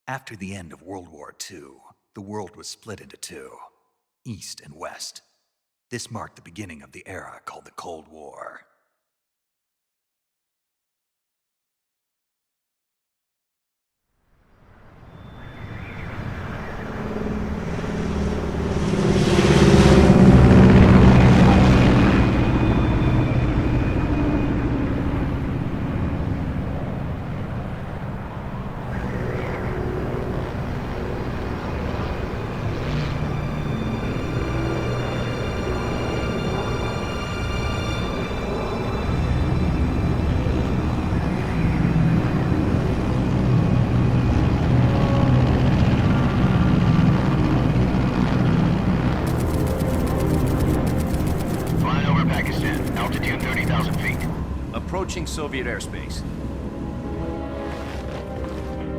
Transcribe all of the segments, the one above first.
After the end of World War II, the world was split into two, East and West. This marked the beginning of the era called the Cold War. Approaching Soviet airspace.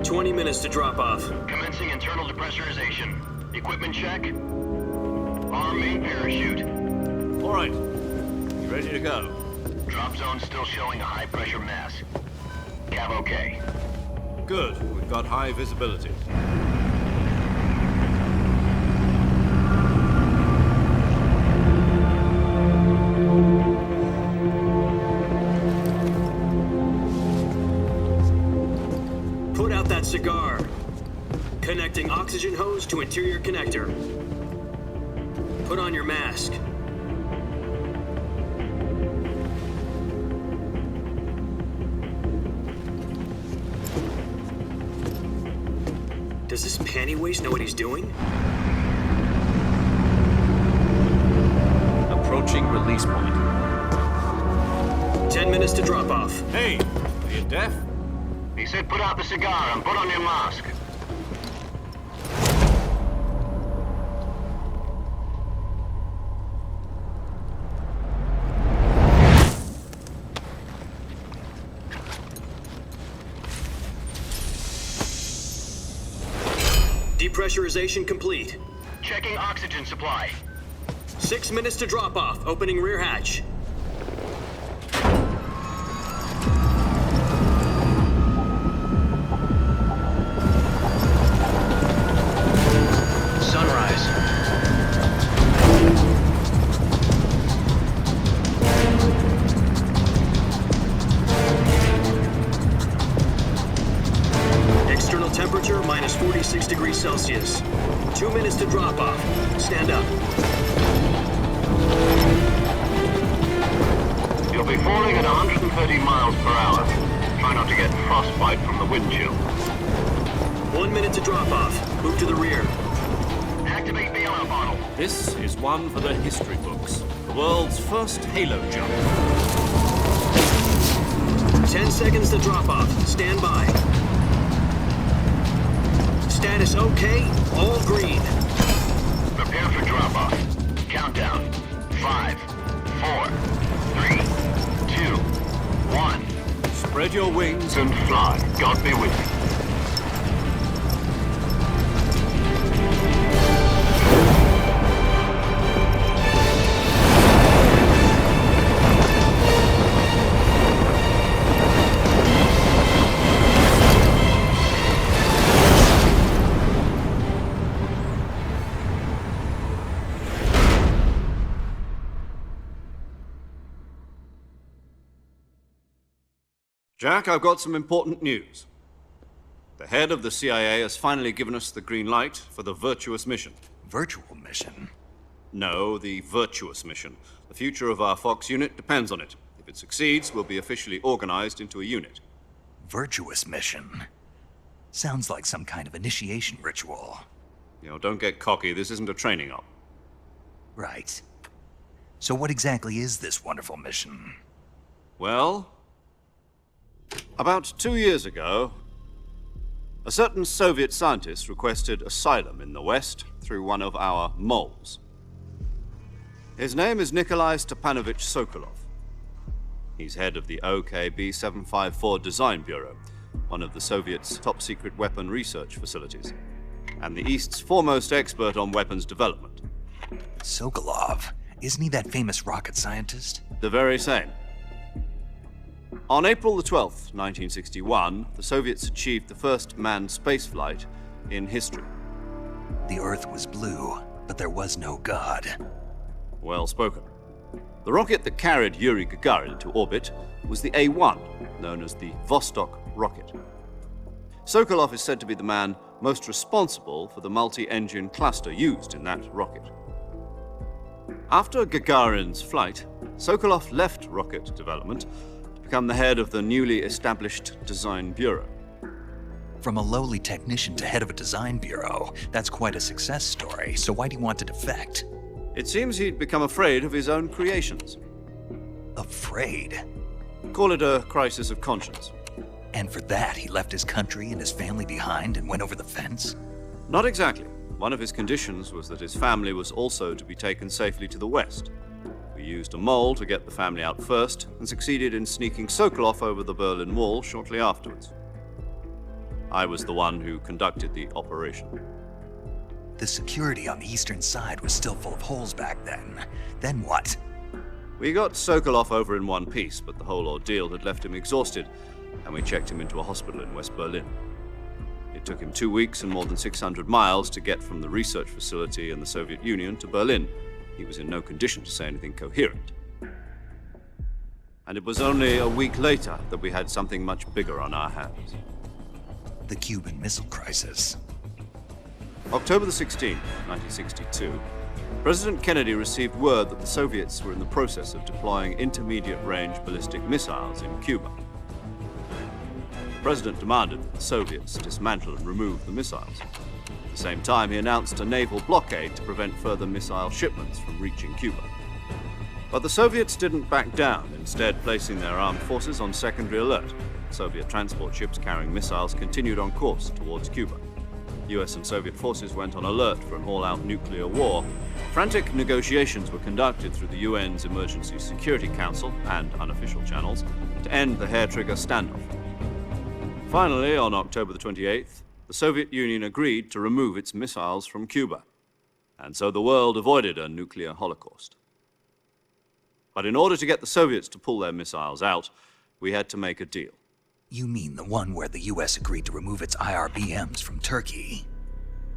20 minutes to drop off. Commencing internal depressurization. Equipment check. Arm main parachute. All right. You ready to go? Drop zone still showing a high pressure mass. Cav okay. Good. We've got high visibility. Put out that cigar. Connecting oxygen hose to interior connector. Put on your mask. Does this panty waste know what he's doing? Approaching release point. 10 minutes to drop off. Hey, are you deaf? He said put out the cigar and put on your mask. Depressurization complete. Checking oxygen supply. 6 minutes to drop off. Opening rear hatch. Sunrise. External temperature minus 46 degrees Celsius. 2 minutes to drop off. Stand up. You'll be falling at 130 miles per hour. Try not to get frostbite from the wind chill. 1 minute to drop off. Move to the rear. Activate bailout bottle. This is one for the history books. The world's first halo jump. 10 seconds to drop off. Stand by. Status okay. All green. Prepare for drop-off. Countdown. 5, 4, 3, 2, 1. Spread your wings And fly. God be with you. Jack, I've got some important news. The head of the CIA has finally given us the green light for the virtuous mission. Virtual mission? No, the virtuous mission. The future of our Fox unit depends on it. If it succeeds, we'll be officially organized into a unit. Virtuous mission? Sounds like some kind of initiation ritual. Don't get cocky. This isn't a training op. Right. So what exactly is this wonderful mission? Well, about 2 years ago, a certain Soviet scientist requested asylum in the West through one of our moles. His name is Nikolai Stepanovich Sokolov. He's head of the OKB 754 Design Bureau, one of the Soviets' top-secret weapon research facilities, and the East's foremost expert on weapons development. Sokolov? Isn't he that famous rocket scientist? The very same. On April the 12th, 1961, the Soviets achieved the first manned spaceflight in history. The Earth was blue, but there was no God. Well spoken. The rocket that carried Yuri Gagarin to orbit was the A-1, known as the Vostok rocket. Sokolov is said to be the man most responsible for the multi-engine cluster used in that rocket. After Gagarin's flight, Sokolov left rocket development to become the head of the newly established Design Bureau. From a lowly technician to head of a design bureau, that's quite a success story, so why'd he want to defect? It seems he'd become afraid of his own creations. Afraid? Call it a crisis of conscience. And for that, he left his country and his family behind and went over the fence? Not exactly. One of his conditions was that his family was also to be taken safely to the west. We used a mole to get the family out first and succeeded in sneaking Sokolov over the Berlin Wall shortly afterwards. I was the one who conducted the operation. The security on the eastern side was still full of holes back then. Then what? We got Sokolov over in one piece, but the whole ordeal had left him exhausted, and we checked him into a hospital in West Berlin. It took him 2 weeks and more than 600 miles to get from the research facility in the Soviet Union to Berlin. He was in no condition to say anything coherent. And it was only a week later that we had something much bigger on our hands. The Cuban Missile Crisis. October the 16th, 1962, President Kennedy received word that the Soviets were in the process of deploying intermediate-range ballistic missiles in Cuba. The President demanded that the Soviets dismantle and remove the missiles. At the same time, he announced a naval blockade to prevent further missile shipments from reaching Cuba. But the Soviets didn't back down, instead placing their armed forces on secondary alert. Soviet transport ships carrying missiles continued on course towards Cuba. US and Soviet forces went on alert for an all-out nuclear war. Frantic negotiations were conducted through the UN's Emergency Security Council and unofficial channels to end the hair-trigger standoff. Finally, on October the 28th, the Soviet Union agreed to remove its missiles from Cuba, and so the world avoided a nuclear holocaust. But in order to get the Soviets to pull their missiles out, we had to make a deal. You mean the one where the US agreed to remove its IRBMs from Turkey?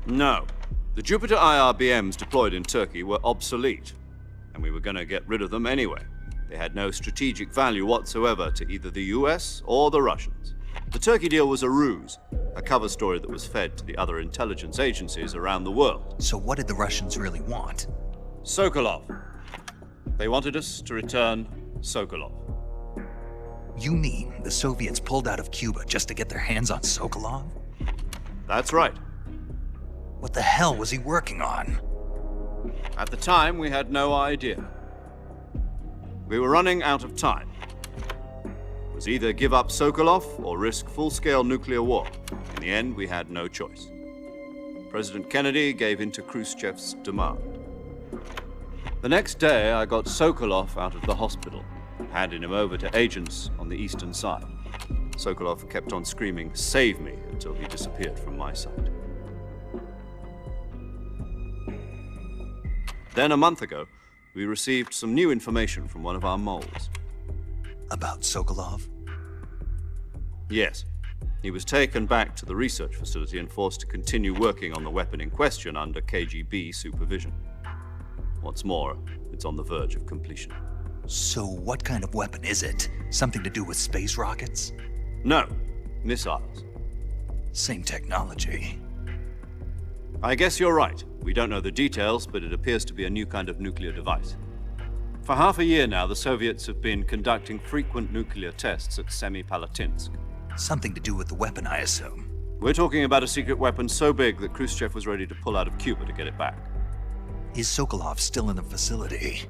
No. The Jupiter IRBMs deployed in Turkey were obsolete, and we were going to get rid of them anyway. They had no strategic value whatsoever to either the US or the Russians. The Turkey deal was a ruse, a cover story that was fed to the other intelligence agencies around the world. So what did the Russians really want? Sokolov. They wanted us to return Sokolov. You mean the Soviets pulled out of Cuba just to get their hands on Sokolov? That's right. What the hell was he working on? At the time, we had no idea. We were running out of time. It was either give up Sokolov or risk full-scale nuclear war. In the end, we had no choice. President Kennedy gave in to Khrushchev's demand. The next day, I got Sokolov out of the hospital, handing him over to agents on the eastern side. Sokolov kept on screaming, "Save me," until he disappeared from my sight. Then a month ago, we received some new information from one of our moles. About Sokolov? Yes. He was taken back to the research facility and forced to continue working on the weapon in question under KGB supervision. What's more, it's on the verge of completion. So what kind of weapon is it? Something to do with space rockets? No, missiles. Same technology. I guess you're right. We don't know the details, but it appears to be a new kind of nuclear device. For half a year now, the Soviets have been conducting frequent nuclear tests at Semipalatinsk. Something to do with the weapon, I assume. We're talking about a secret weapon so big that Khrushchev was ready to pull out of Cuba to get it back. Is Sokolov still in the facility?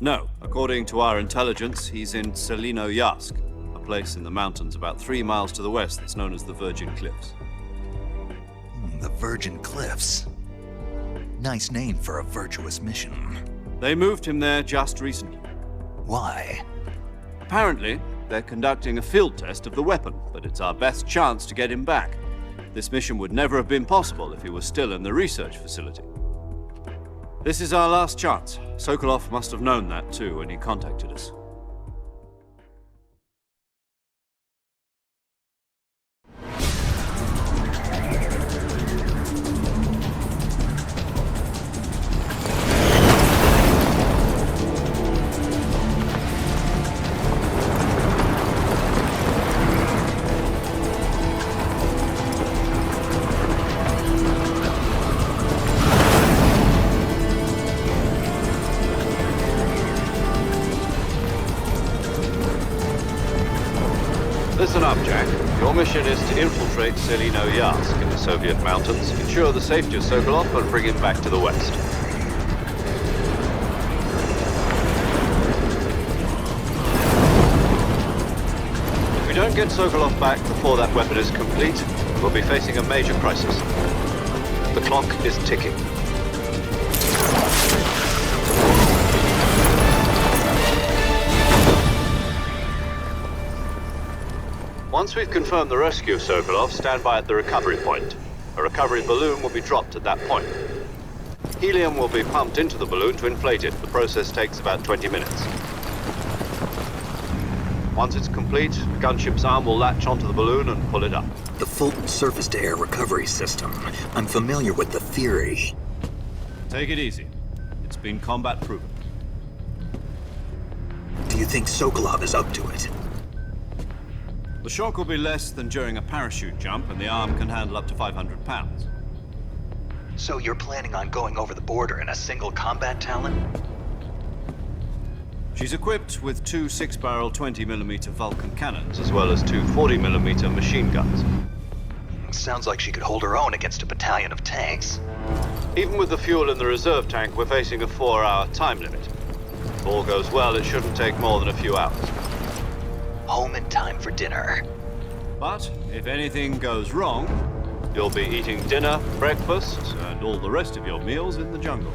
No. According to our intelligence, he's in Selinoyarsk, a place in the mountains about 3 miles to the west that's known as the Virgin Cliffs. The Virgin Cliffs. Nice name for a virtuous mission. They moved him there just recently. Why? Apparently, they're conducting a field test of the weapon, but it's our best chance to get him back. This mission would never have been possible if he was still in the research facility. This is our last chance. Sokolov must have known that too when he contacted us. mission is to infiltrate Selino-Yarsk in the Soviet mountains, ensure the safety of Sokolov, and bring him back to the west. If we don't get Sokolov back before that weapon is complete, we'll be facing a major crisis. The clock is ticking. Once we've confirmed the rescue of Sokolov, stand by at the recovery point. A recovery balloon will be dropped at that point. Helium will be pumped into the balloon to inflate it. The process takes about 20 minutes. Once it's complete, the gunship's arm will latch onto the balloon and pull it up. The Fulton surface-to-air recovery system. I'm familiar with the theory. Take it easy. It's been combat proven. Do you think Sokolov is up to it? The shock will be less than during a parachute jump, and the arm can handle up to 500 pounds. So you're planning on going over the border in a single combat Talon? She's equipped with two 6-barrel 20mm Vulcan cannons, as well as two 40mm machine guns. Sounds like she could hold her own against a battalion of tanks. Even with the fuel in the reserve tank, we're facing a 4-hour time limit. If all goes well, it shouldn't take more than a few hours. Home in time for dinner. But if anything goes wrong, you'll be eating dinner, breakfast, and all the rest of your meals in the jungle.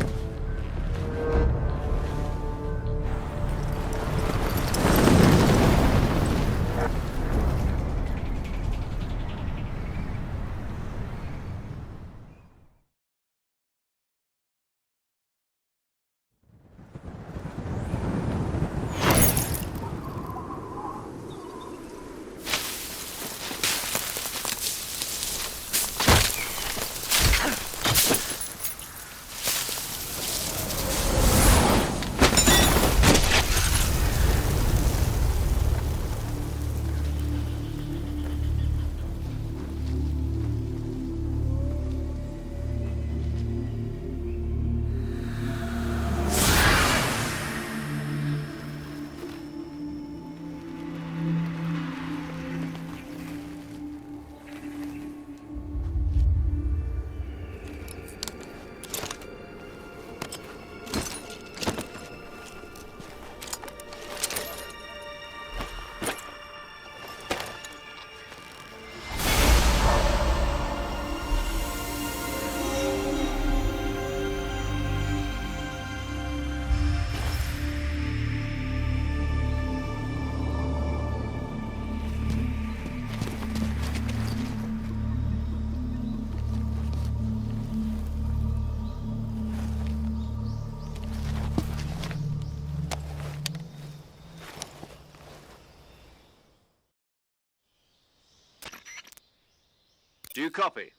Do you copy?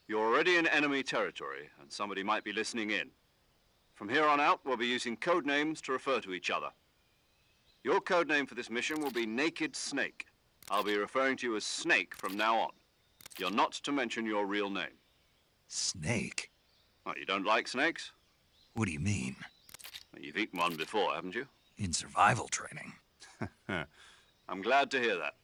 You're already in enemy territory, and somebody might be listening in. From here on out, we'll be using code names to refer to each other. Your code name for this mission will be Naked Snake. I'll be referring to you as Snake from now on. You're not to mention your real name. Snake? Oh, you don't like snakes? What do you mean? Well, you've eaten one before, haven't you? In survival training? I'm glad to hear that.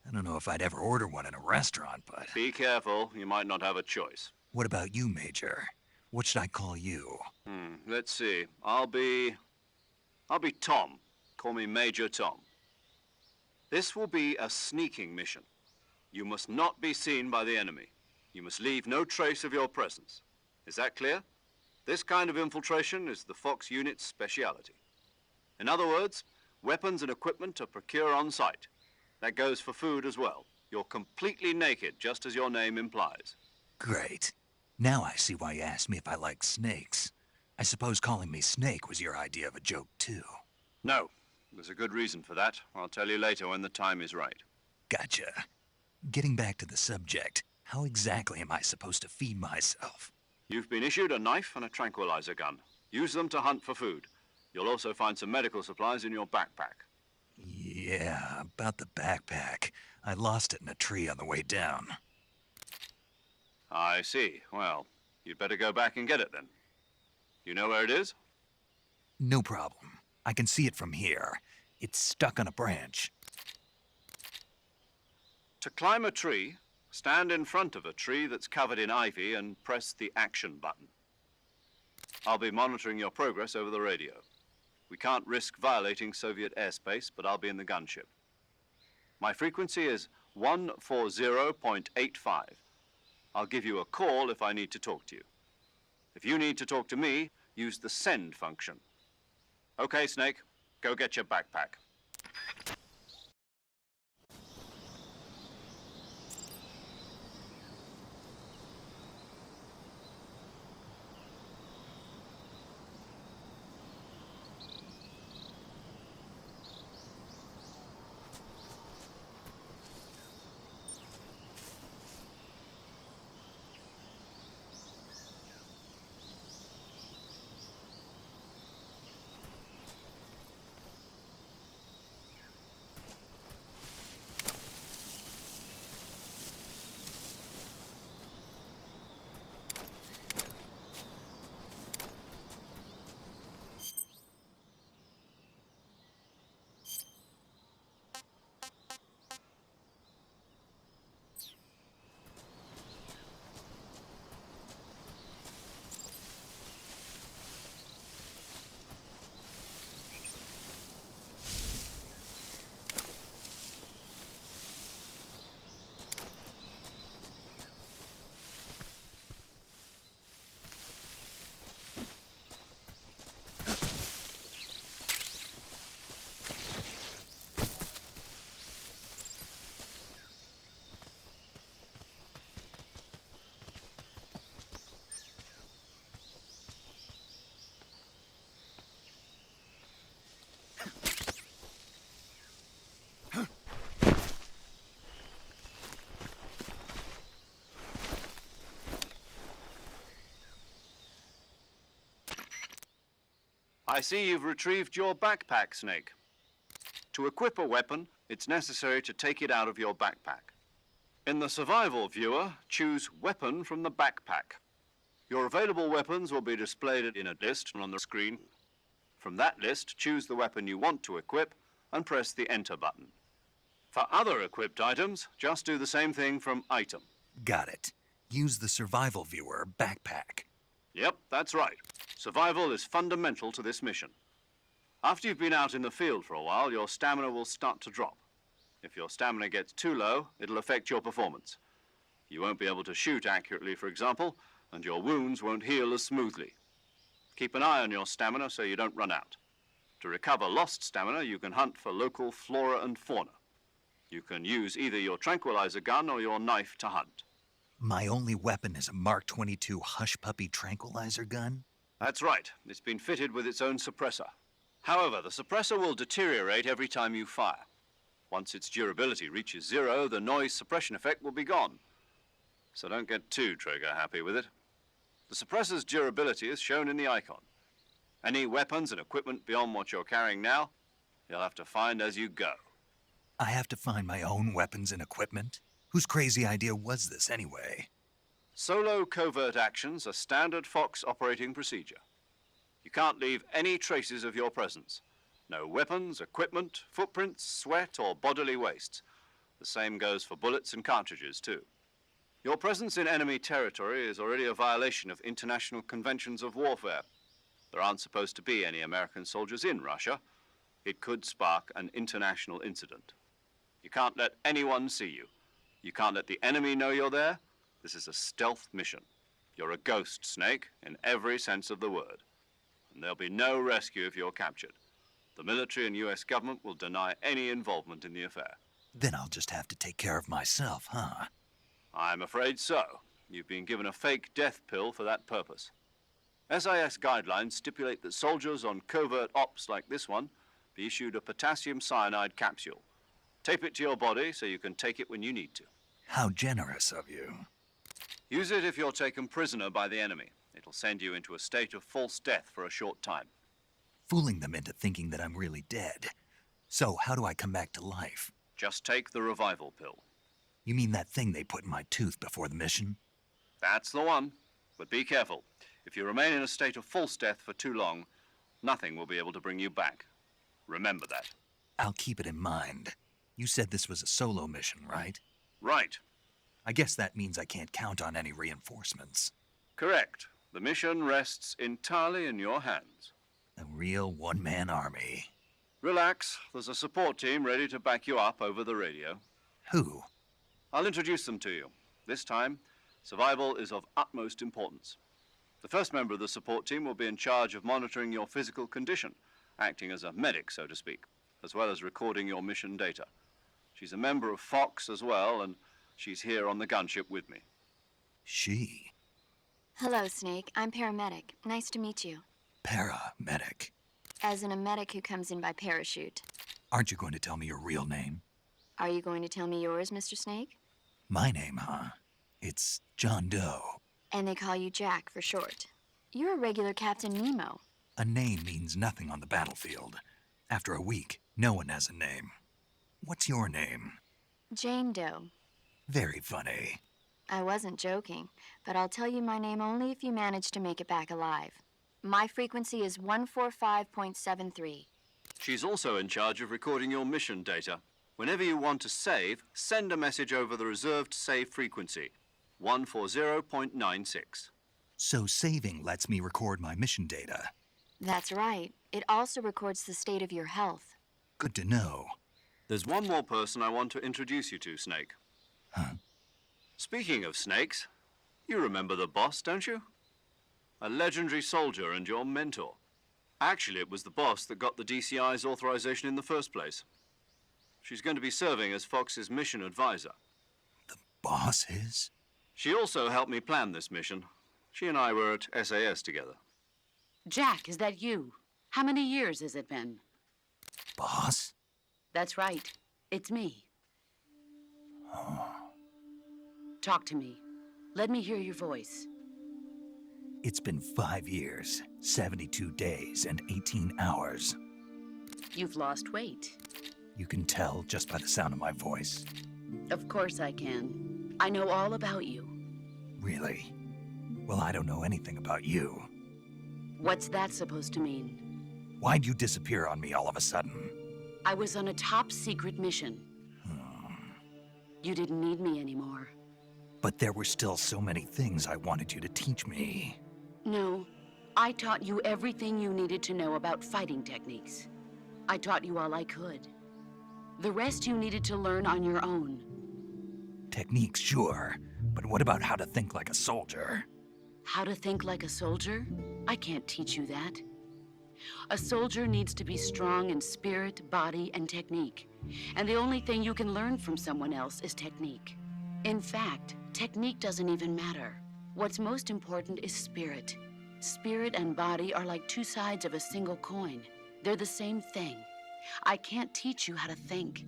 I don't know if I'd ever order one in a restaurant, but... Be careful, you might not have a choice. What about you, Major? What should I call you? Let's see. I'll be Tom. Call me Major Tom. This will be a sneaking mission. You must not be seen by the enemy. You must leave no trace of your presence. Is that clear? This kind of infiltration is the Fox unit's speciality. In other words, weapons and equipment are procured on site. That goes for food as well. You're completely naked, just as your name implies. Great. Now I see why you asked me if I like snakes. I suppose calling me Snake was your idea of a joke, too. No. There's a good reason for that. I'll tell you later when the time is right. Gotcha. Getting back to the subject, how exactly am I supposed to feed myself? You've been issued a knife and a tranquilizer gun. Use them to hunt for food. You'll also find some medical supplies in your backpack. Yeah, about the backpack. I lost it in a tree on the way down. I see. Well, you'd better go back and get it then. You know where it is? No problem. I can see it from here. It's stuck on a branch. To climb a tree, stand in front of a tree that's covered in ivy and press the action button. I'll be monitoring your progress over the radio. We can't risk violating Soviet airspace, but I'll be in the gunship. My frequency is 140.85. I'll give you a call if I need to talk to you. If you need to talk to me, use the send function. Okay, Snake, go get your backpack. I see you've retrieved your backpack, Snake. To equip a weapon, it's necessary to take it out of your backpack. In the survival viewer, choose Weapon from the backpack. Your available weapons will be displayed in a list on the screen. From that list, choose the weapon you want to equip and press the Enter button. For other equipped items, just do the same thing from Item. Got it. Use the survival viewer backpack. Yep, that's right. Survival is fundamental to this mission. After you've been out in the field for a while, your stamina will start to drop. If your stamina gets too low, it'll affect your performance. You won't be able to shoot accurately, for example, and your wounds won't heal as smoothly. Keep an eye on your stamina so you don't run out. To recover lost stamina, you can hunt for local flora and fauna. You can use either your tranquilizer gun or your knife to hunt. My only weapon is a Mark 22 Hush Puppy tranquilizer gun? That's right. It's been fitted with its own suppressor. However, the suppressor will deteriorate every time you fire. Once its durability reaches 0, the noise suppression effect will be gone. So don't get too trigger-happy with it. The suppressor's durability is shown in the icon. Any weapons and equipment beyond what you're carrying now, you'll have to find as you go. I have to find my own weapons and equipment? Whose crazy idea was this, anyway? Solo covert actions are standard Fox operating procedure. You can't leave any traces of your presence. No weapons, equipment, footprints, sweat, or bodily waste. The same goes for bullets and cartridges, too. Your presence in enemy territory is already a violation of international conventions of warfare. There aren't supposed to be any American soldiers in Russia. It could spark an international incident. You can't let anyone see you. You can't let the enemy know you're there. This is a stealth mission. You're a ghost, Snake, in every sense of the word. And there'll be no rescue if you're captured. The military and US government will deny any involvement in the affair. Then I'll just have to take care of myself, huh? I'm afraid so. You've been given a fake death pill for that purpose. SIS guidelines stipulate that soldiers on covert ops like this one be issued a potassium cyanide capsule. Tape it to your body so you can take it when you need to. How generous of you. Use it if you're taken prisoner by the enemy. It'll send you into a state of false death for a short time. Fooling them into thinking that I'm really dead. So how do I come back to life? Just take the revival pill. You mean that thing they put in my tooth before the mission? That's the one. But be careful. If you remain in a state of false death for too long, nothing will be able to bring you back. Remember that. I'll keep it in mind. You said this was a solo mission, right? Right. I guess that means I can't count on any reinforcements. Correct. The mission rests entirely in your hands. A real one-man army. Relax. There's a support team ready to back you up over the radio. Who? I'll introduce them to you. This time, survival is of utmost importance. The first member of the support team will be in charge of monitoring your physical condition, acting as a medic, so to speak, as well as recording your mission data. She's a member of Fox as well, and she's here on the gunship with me. She? Hello, Snake. I'm paramedic. Nice to meet you. Paramedic. As in a medic who comes in by parachute. Aren't you going to tell me your real name? Are you going to tell me yours, Mr. Snake? My name, huh? It's John Doe. And they call you Jack for short. You're a regular Captain Nemo. A name means nothing on the battlefield. After a week, no one has a name. What's your name? Jane Doe. Very funny. I wasn't joking, but I'll tell you my name only if you manage to make it back alive. My frequency is 145.73. She's also in charge of recording your mission data. Whenever you want to save, send a message over the reserved save frequency, 140.96. So saving lets me record my mission data. That's right. It also records the state of your health. Good to know. There's one more person I want to introduce you to, Snake. Huh? Speaking of snakes, you remember the boss, don't you? A legendary soldier and your mentor. Actually, it was the boss that got the DCI's authorization in the first place. She's going to be serving as Fox's mission advisor. The boss is? She also helped me plan this mission. She and I were at SAS together. Jack, is that you? How many years has it been? Boss? That's right. It's me. Talk to me. Let me hear your voice. It's been 5 years, 72 days, and 18 hours. You've lost weight. You can tell just by the sound of my voice. Of course I can. I know all about you. Really? Well, I don't know anything about you. What's that supposed to mean? Why'd you disappear on me all of a sudden? I was on a top-secret mission. You didn't need me anymore. But there were still so many things I wanted you to teach me. No, I taught you everything you needed to know about fighting techniques. I taught you all I could. The rest you needed to learn on your own. Techniques, sure. But what about how to think like a soldier? How to think like a soldier? I can't teach you that. A soldier needs to be strong in spirit, body, and technique. And the only thing you can learn from someone else is technique. In fact, technique doesn't even matter. What's most important is spirit. Spirit and body are like two sides of a single coin. They're the same thing. I can't teach you how to think.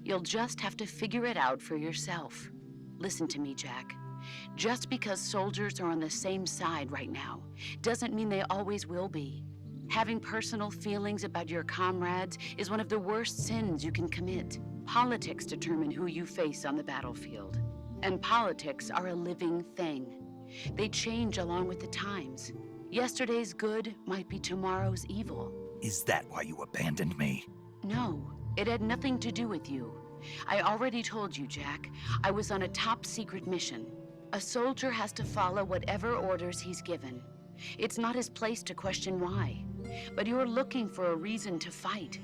You'll just have to figure it out for yourself. Listen to me, Jack. Just because soldiers are on the same side right now doesn't mean they always will be. Having personal feelings about your comrades is one of the worst sins you can commit. Politics determine who you face on the battlefield. And politics are a living thing. They change along with the times. Yesterday's good might be tomorrow's evil. Is that why you abandoned me? No, it had nothing to do with you. I already told you, Jack. I was on a top-secret mission. A soldier has to follow whatever orders he's given. It's not his place to question why. But you're looking for a reason to fight.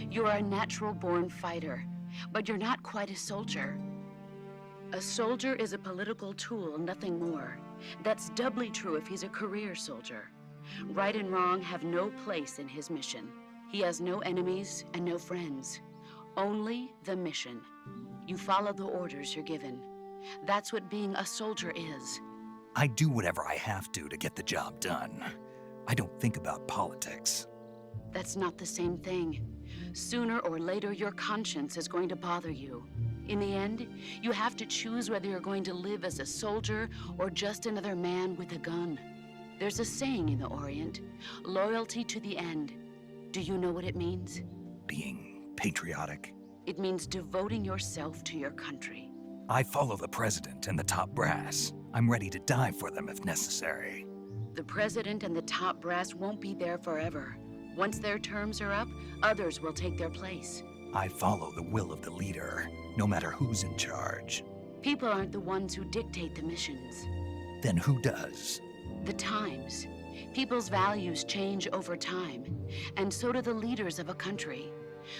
You're a natural-born fighter, but you're not quite a soldier. A soldier is a political tool, nothing more. That's doubly true if he's a career soldier. Right and wrong have no place in his mission. He has no enemies and no friends. Only the mission. You follow the orders you're given. That's what being a soldier is. I do whatever I have to get the job done. I don't think about politics. That's not the same thing. Sooner or later, your conscience is going to bother you. In the end, you have to choose whether you're going to live as a soldier or just another man with a gun. There's a saying in the Orient, loyalty to the end. Do you know what it means? Being patriotic. It means devoting yourself to your country. I follow the president and the top brass. I'm ready to die for them if necessary. The president and the top brass won't be there forever. Once their terms are up, others will take their place. I follow the will of the leader, no matter who's in charge. People aren't the ones who dictate the missions. Then who does? The times. People's values change over time, and so do the leaders of a country.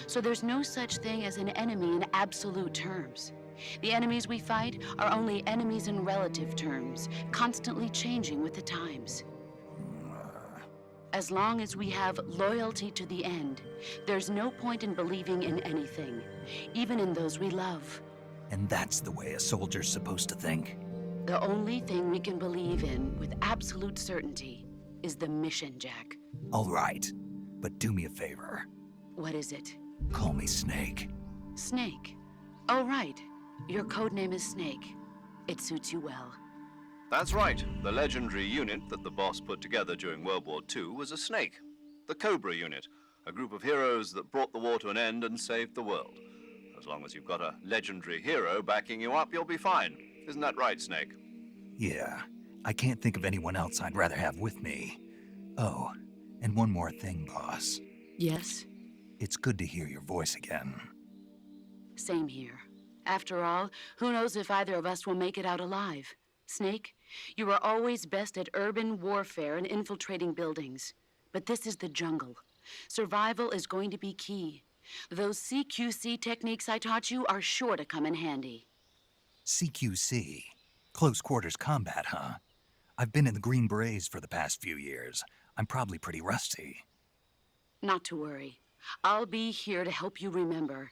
So there's no such thing as an enemy in absolute terms. The enemies we fight are only enemies in relative terms, constantly changing with the times. As long as we have loyalty to the end, there's no point in believing in anything, even in those we love. And that's the way a soldier's supposed to think? The only thing we can believe in with absolute certainty is the mission, Jack. All right, but do me a favor. What is it? Call me Snake. Snake. Oh, right. Your code name is Snake. It suits you well. That's right. The legendary unit that the boss put together during World War II was a snake. The Cobra unit, a group of heroes that brought the war to an end and saved the world. As long as you've got a legendary hero backing you up, you'll be fine. Isn't that right, Snake? Yeah, I can't think of anyone else I'd rather have with me. Oh, and one more thing, boss. Yes? It's good to hear your voice again. Same here. After all, who knows if either of us will make it out alive? Snake, you are always best at urban warfare and infiltrating buildings. But this is the jungle. Survival is going to be key. Those CQC techniques I taught you are sure to come in handy. CQC? Close quarters combat, huh? I've been in the Green Berets for the past few years. I'm probably pretty rusty. Not to worry. I'll be here to help you remember.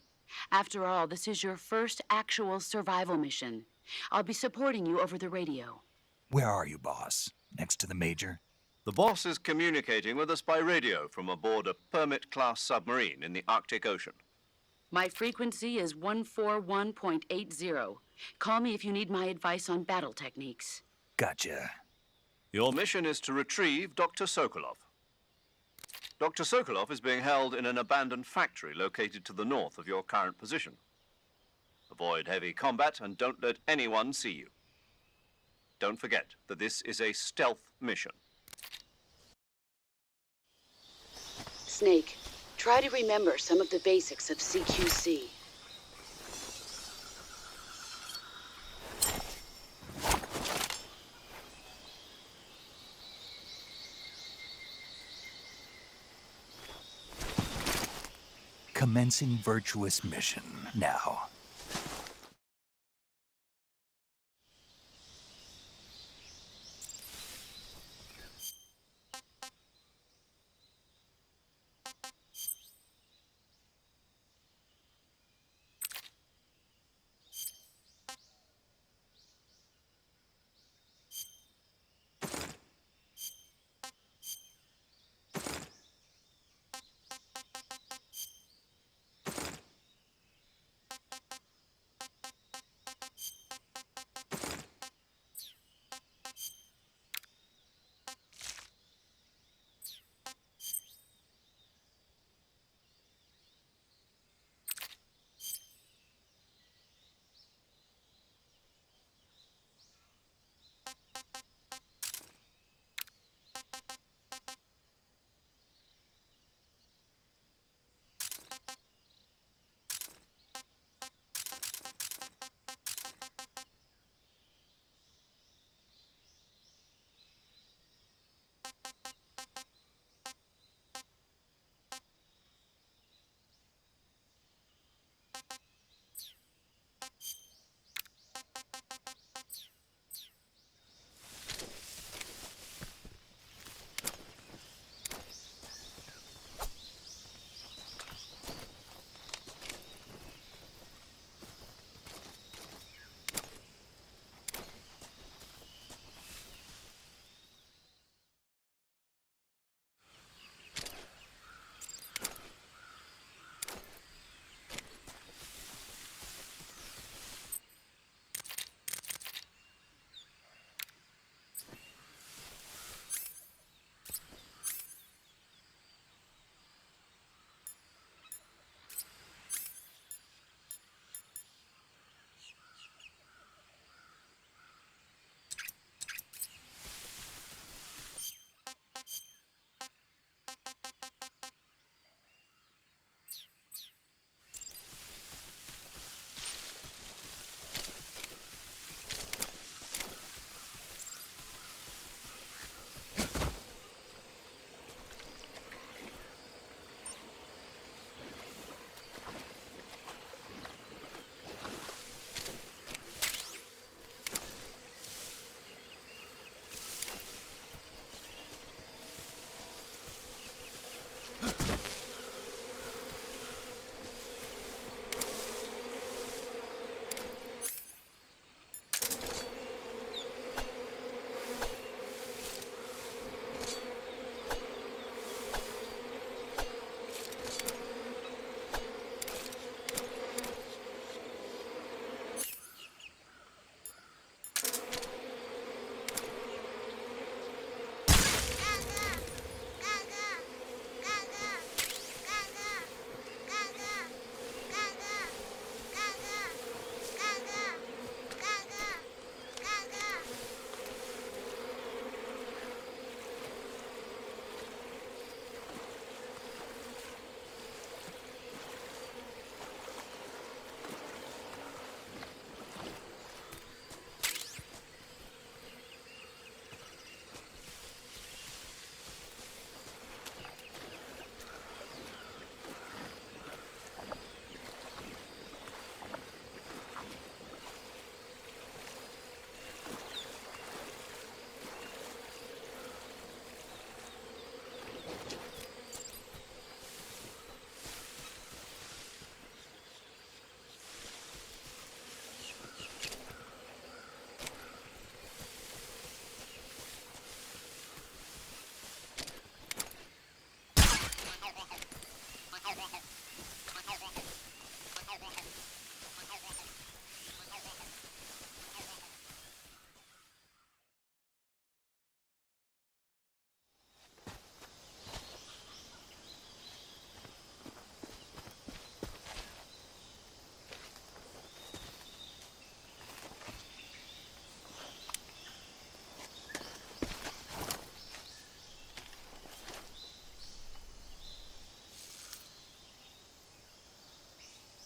After all, this is your first actual survival mission. I'll be supporting you over the radio. Where are you, boss? Next to the Major? The boss is communicating with us by radio from aboard a Permit-class submarine in the Arctic Ocean. My frequency is 141.80. Call me if you need my advice on battle techniques. Gotcha. Your mission is to retrieve Dr. Sokolov. Dr. Sokolov is being held in an abandoned factory located to the north of your current position. Avoid heavy combat and don't let anyone see you. Don't forget that this is a stealth mission. Snake, try to remember some of the basics of CQC. Commencing virtuous mission now.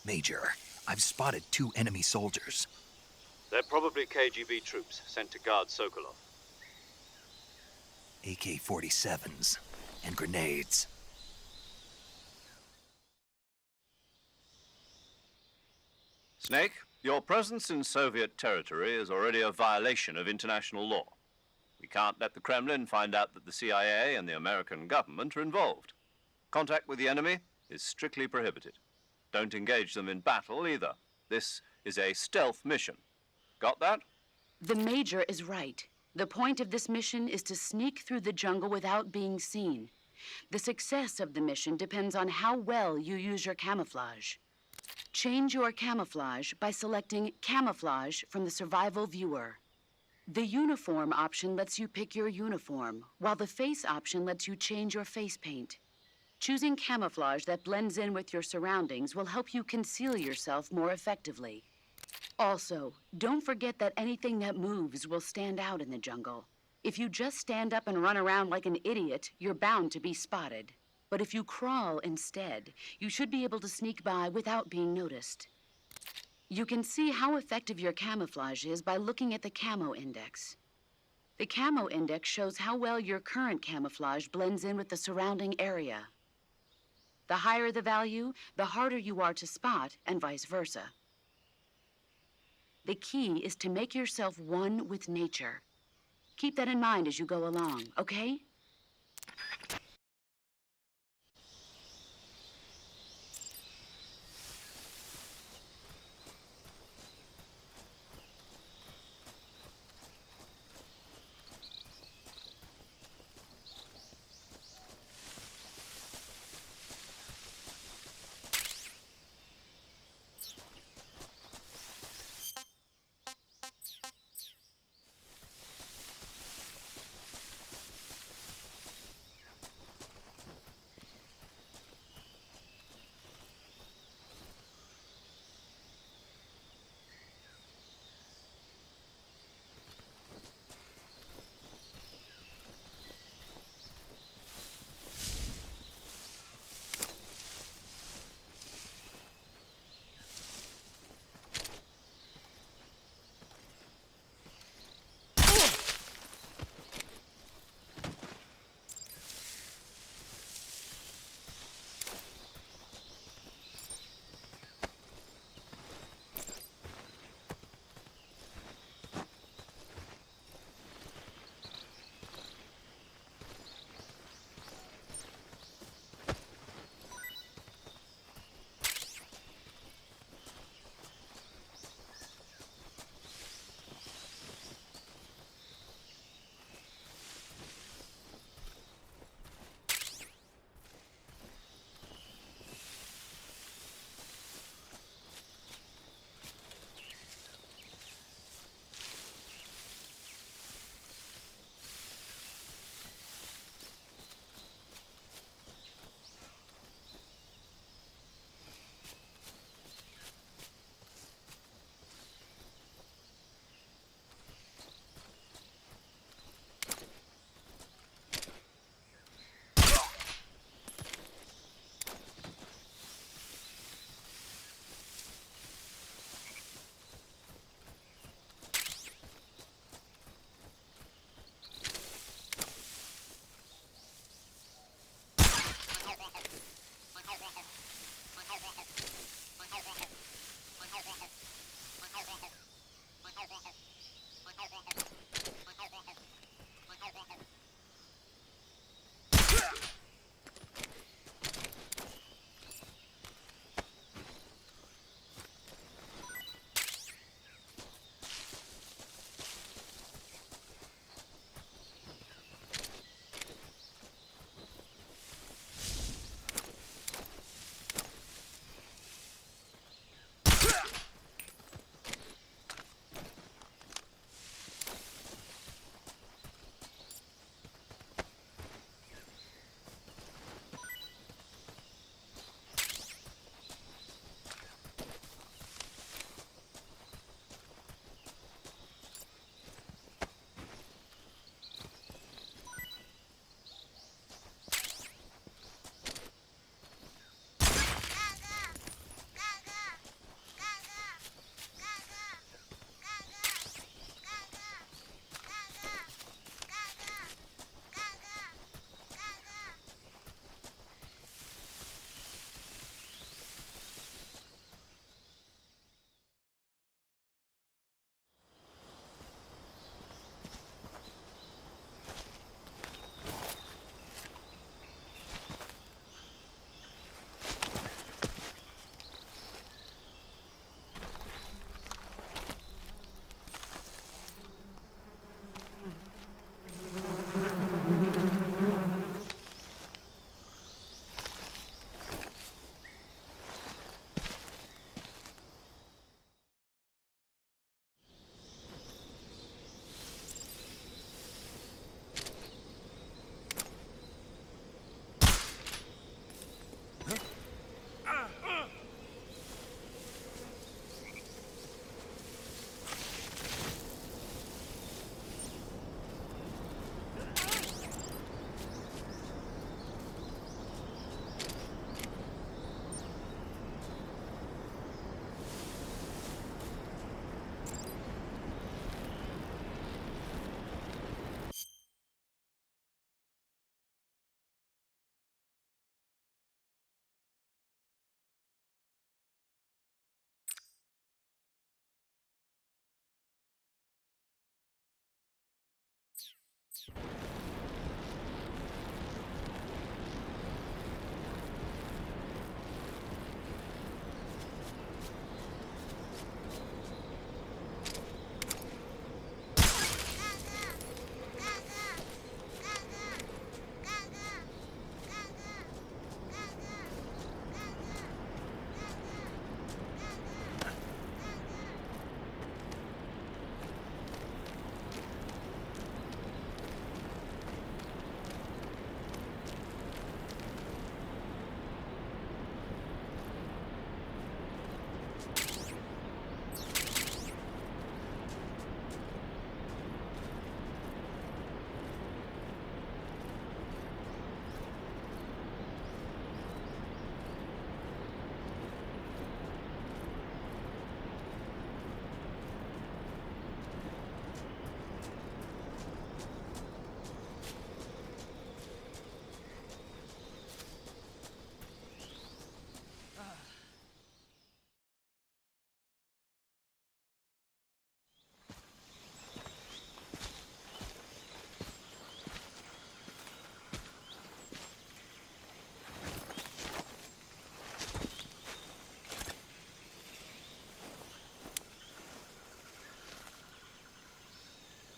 Major, I've spotted 2 enemy soldiers. They're probably KGB troops sent to guard Sokolov. AK-47s and grenades. Snake, your presence in Soviet territory is already a violation of international law. We can't let the Kremlin find out that the CIA and the American government are involved. Contact with the enemy is strictly prohibited. Don't engage them in battle either. This is a stealth mission. Got that? The Major is right. The point of this mission is to sneak through the jungle without being seen. The success of the mission depends on how well you use your camouflage. Change your camouflage by selecting Camouflage from the Survival Viewer. The Uniform option lets you pick your uniform, while the Face option lets you change your face paint. Choosing camouflage that blends in with your surroundings will help you conceal yourself more effectively. Also, don't forget that anything that moves will stand out in the jungle. If you just stand up and run around like an idiot, you're bound to be spotted. But if you crawl instead, you should be able to sneak by without being noticed. You can see how effective your camouflage is by looking at the Camo Index. The Camo Index shows how well your current camouflage blends in with the surrounding area. The higher the value, the harder you are to spot, and vice versa. The key is to make yourself one with nature. Keep that in mind as you go along, okay?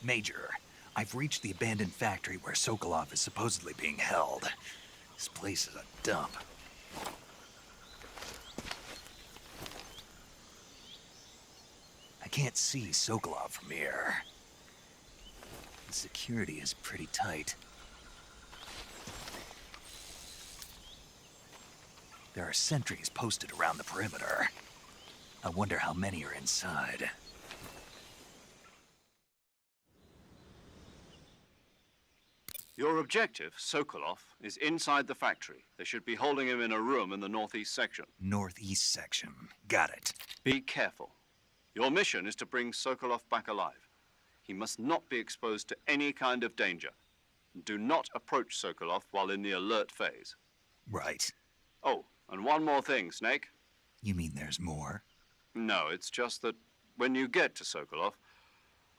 Major, I've reached the abandoned factory where Sokolov is supposedly being held. This place is a dump. I can't see Sokolov from here. The security is pretty tight. There are sentries posted around the perimeter. I wonder how many are inside. Your objective, Sokolov, is inside the factory. They should be holding him in a room in the northeast section. Northeast section. Got it. Be careful. Your mission is to bring Sokolov back alive. He must not be exposed to any kind of danger. Do not approach Sokolov while in the alert phase. Right. Oh, and one more thing, Snake. You mean there's more? No, it's just that when you get to Sokolov,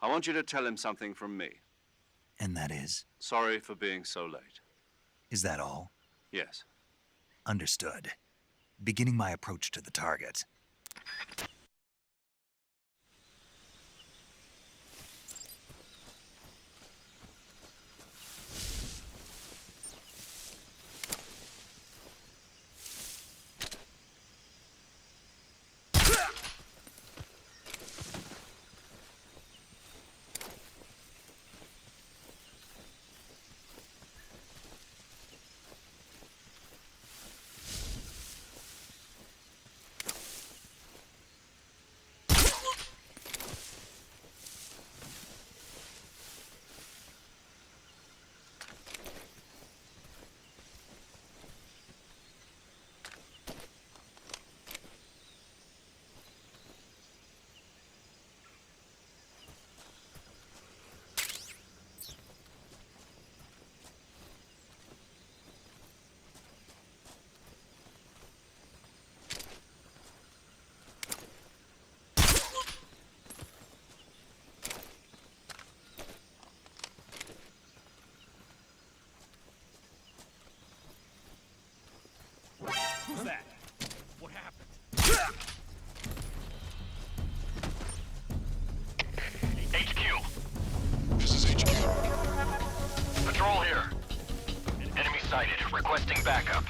I want you to tell him something from me. And that is? Sorry for being so late. Is that all? Yes. Understood. Beginning my approach to the target. Who's that? What happened? HQ. This is HQ. Patrol here. Enemy sighted. Requesting backup.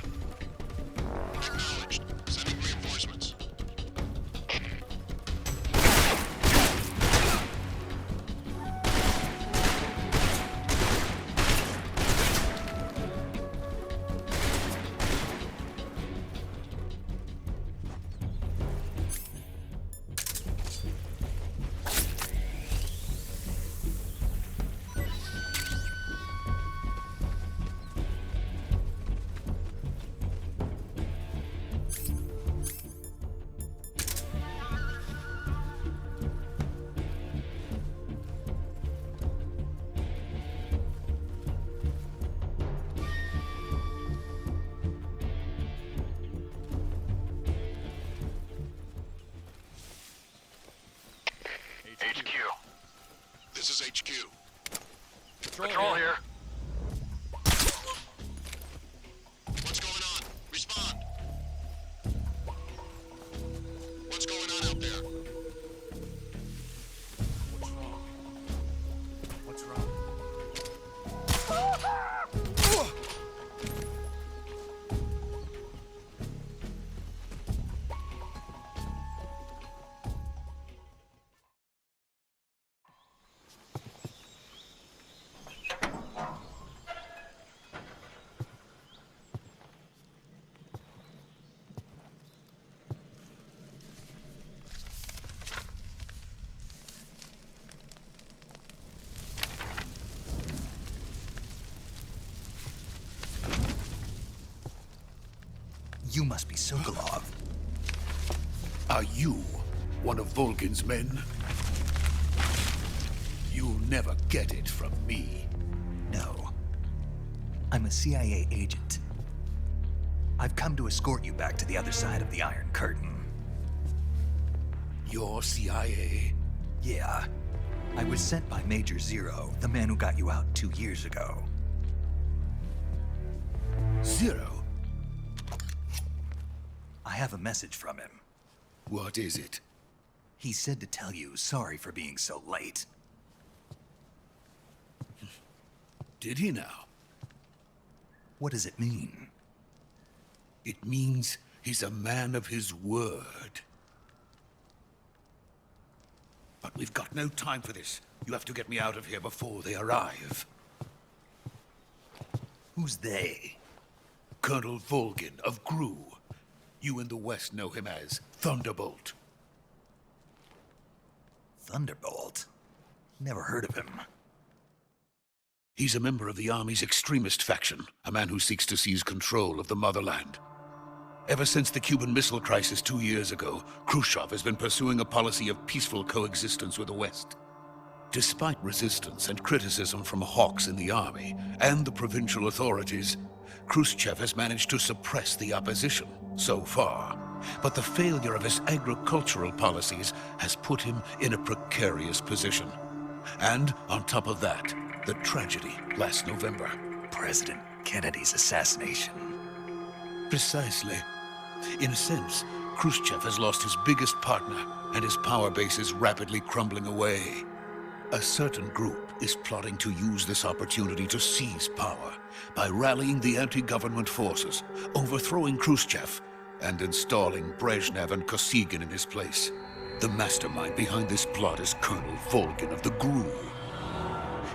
Acknowledged. Sending reinforcements. HQ. This is HQ. Patrol here. What's going on? Respond. What's going on out there? What's wrong? You must be Sokolov. Are you one of Volgin's men? You'll never get it from me. No. I'm a CIA agent. I've come to escort you back to the other side of the Iron Curtain. You're CIA? Yeah. I was sent by Major Zero, the man who got you out 2 years ago. Zero? I have a message from him. What is it? He said to tell you sorry for being so late. Did he now? What does it mean? It means he's a man of his word. But we've got no time for this. You have to get me out of here before they arrive. Who's they? Colonel Volgin of Gru. You in the West know him as Thunderbolt. Thunderbolt? Never heard of him. He's a member of the Army's extremist faction, a man who seeks to seize control of the motherland. Ever since the Cuban Missile Crisis 2 years ago, Khrushchev has been pursuing a policy of peaceful coexistence with the West. Despite resistance and criticism from hawks in the army and the provincial authorities, Khrushchev has managed to suppress the opposition so far. But the failure of his agricultural policies has put him in a precarious position. And on top of that, the tragedy last November. President Kennedy's assassination. Precisely. In a sense, Khrushchev has lost his biggest partner, and his power base is rapidly crumbling away. A certain group is plotting to use this opportunity to seize power by rallying the anti-government forces, overthrowing Khrushchev, and installing Brezhnev and Kosygin in his place. The mastermind behind this plot is Colonel Volgin of the GRU.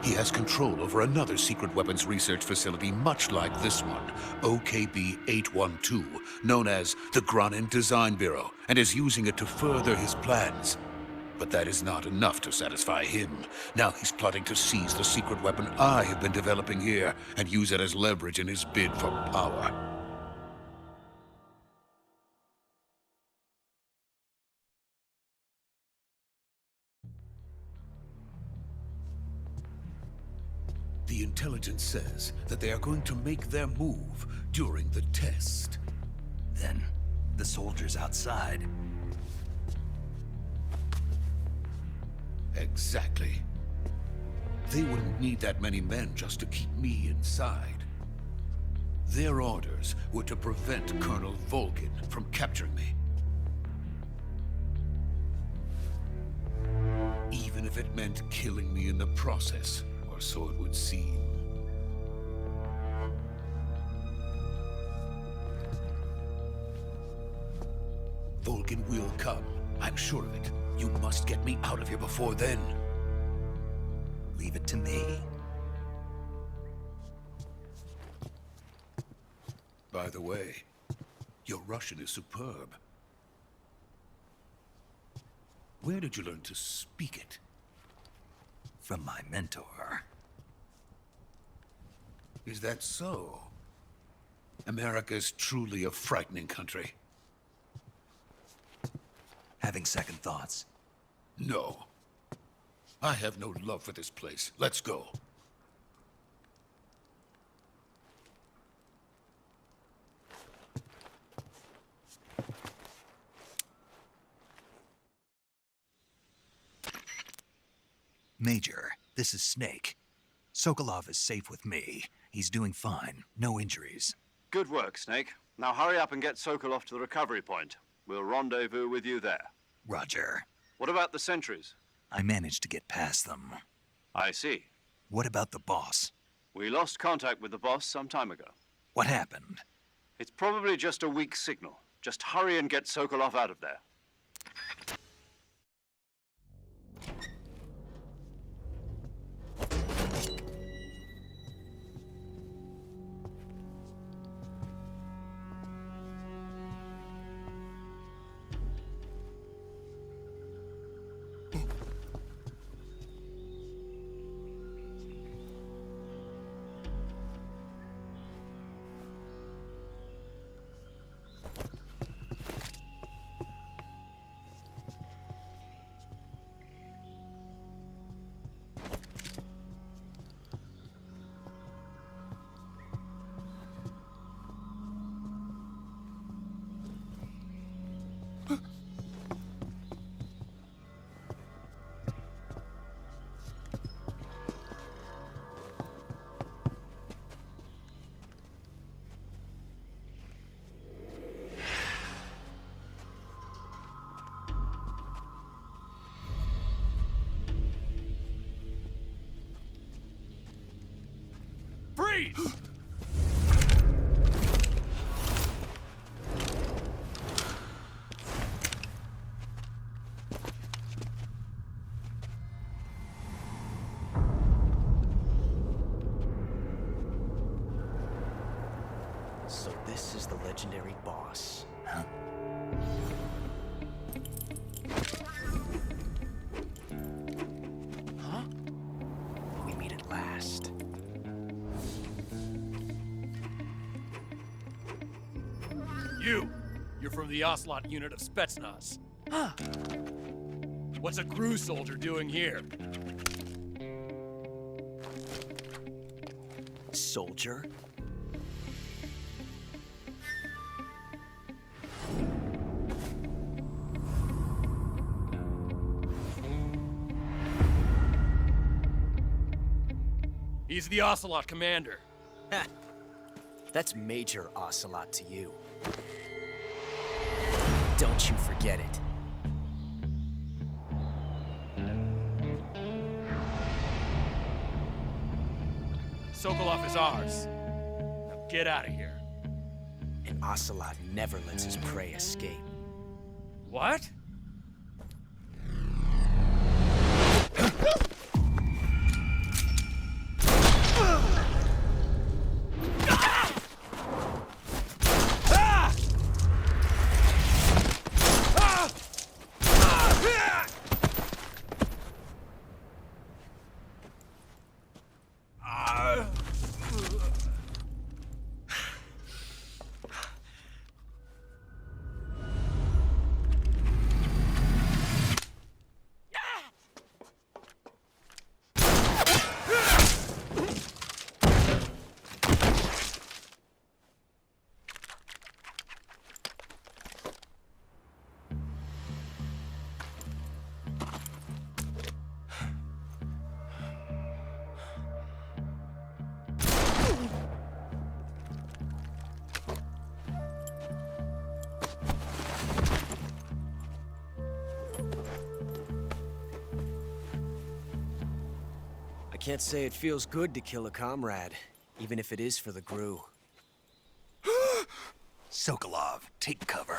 He has control over another secret weapons research facility much like this one, OKB-812, known as the Granin Design Bureau, and is using it to further his plans. But that is not enough to satisfy him. Now he's plotting to seize the secret weapon I have been developing here and use it as leverage in his bid for power. The intelligence says that they are going to make their move during the test. Then, the soldiers outside. Exactly. They wouldn't need that many men just to keep me inside. Their orders were to prevent Colonel Volgin from capturing me. Even if it meant killing me in the process, or so it would seem. Volgin will come. I'm sure of it. You must get me out of here before then. Leave it to me. By the way, your Russian is superb. Where did you learn to speak it? From my mentor. Is that so? America is truly a frightening country. Having second thoughts. No. I have no love for this place. Let's go. Major, this is Snake. Sokolov is safe with me. He's doing fine. No injuries. Good work, Snake. Now hurry up and get Sokolov to the recovery point. We'll rendezvous with you there. Roger. What about the sentries? I managed to get past them. I see. What about the boss? We lost contact with the boss some time ago. What happened? It's probably just a weak signal. Just hurry and get Sokolov out of there. Freeze! So this is the legendary boss. Huh? Huh? We meet at last. You're from the Ocelot unit of Spetsnaz. Huh. What's a crew soldier doing here? Soldier? He's the Ocelot commander. Ha! That's Major Ocelot to you. Don't you forget it. Sokolov is ours. Now get out of here. And Ocelot never lets his prey escape. What? I can't say it feels good to kill a comrade, even if it is for the GRU. Sokolov, take cover.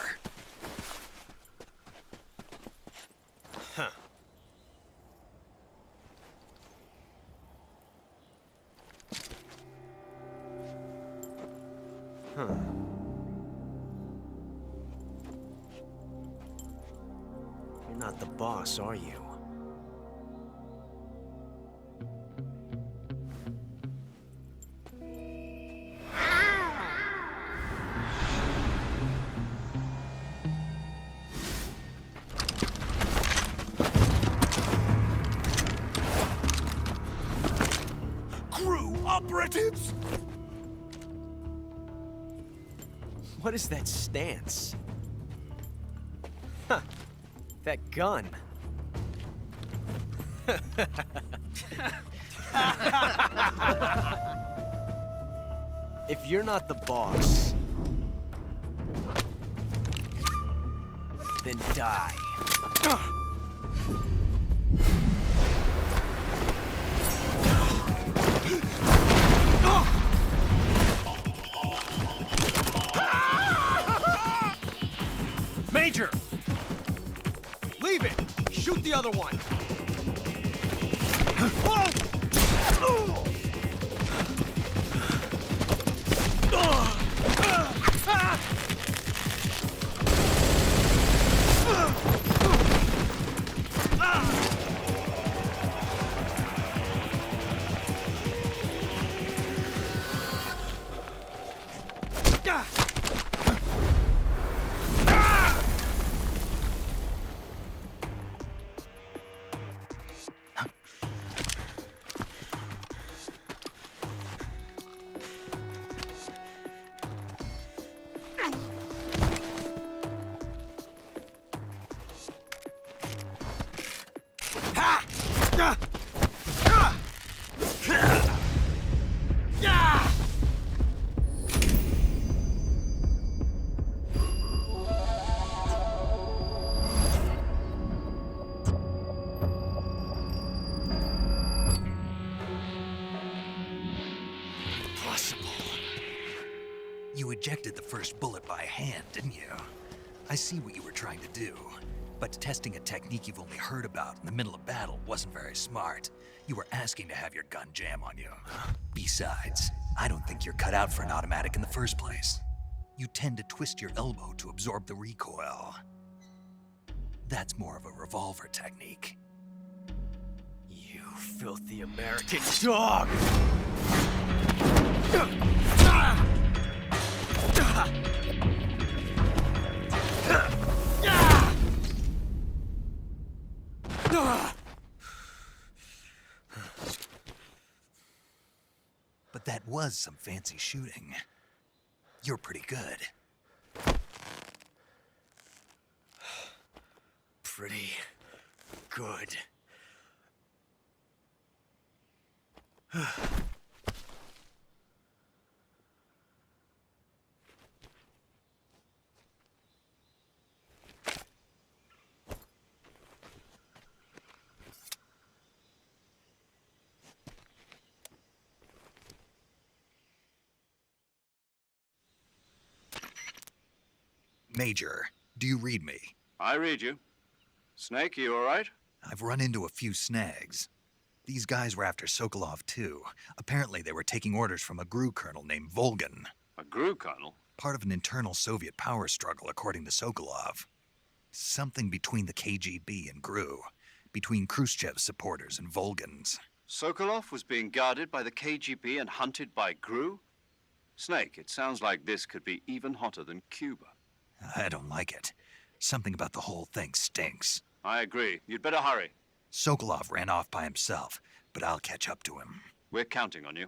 Huh. Huh. You're not the boss, are you? GRU operatives! What is that stance? Huh. That gun. If you're not the boss, then die. Major! Leave it! Shoot the other one! ejected the first bullet by hand, didn't you? I see what you were trying to do. But testing a technique you've only heard about in the middle of battle wasn't very smart. You were asking to have your gun jam on you. Besides, I don't think you're cut out for an automatic in the first place. You tend to twist your elbow to absorb the recoil. That's more of a revolver technique. You filthy American dog! But that was some fancy shooting. You're pretty good. Pretty good. Major, do you read me? I read you. Snake, you all right? I've run into a few snags. These guys were after Sokolov too. Apparently they were taking orders from a GRU colonel named Volgan. A GRU colonel? Part of an internal Soviet power struggle, according to Sokolov. Something between the KGB and GRU. Between Khrushchev's supporters and Volgan's. Sokolov was being guarded by the KGB and hunted by GRU? Snake, it sounds like this could be even hotter than Cuba. I don't like it. Something about the whole thing stinks. I agree. You'd better hurry. Sokolov ran off by himself, but I'll catch up to him. We're counting on you.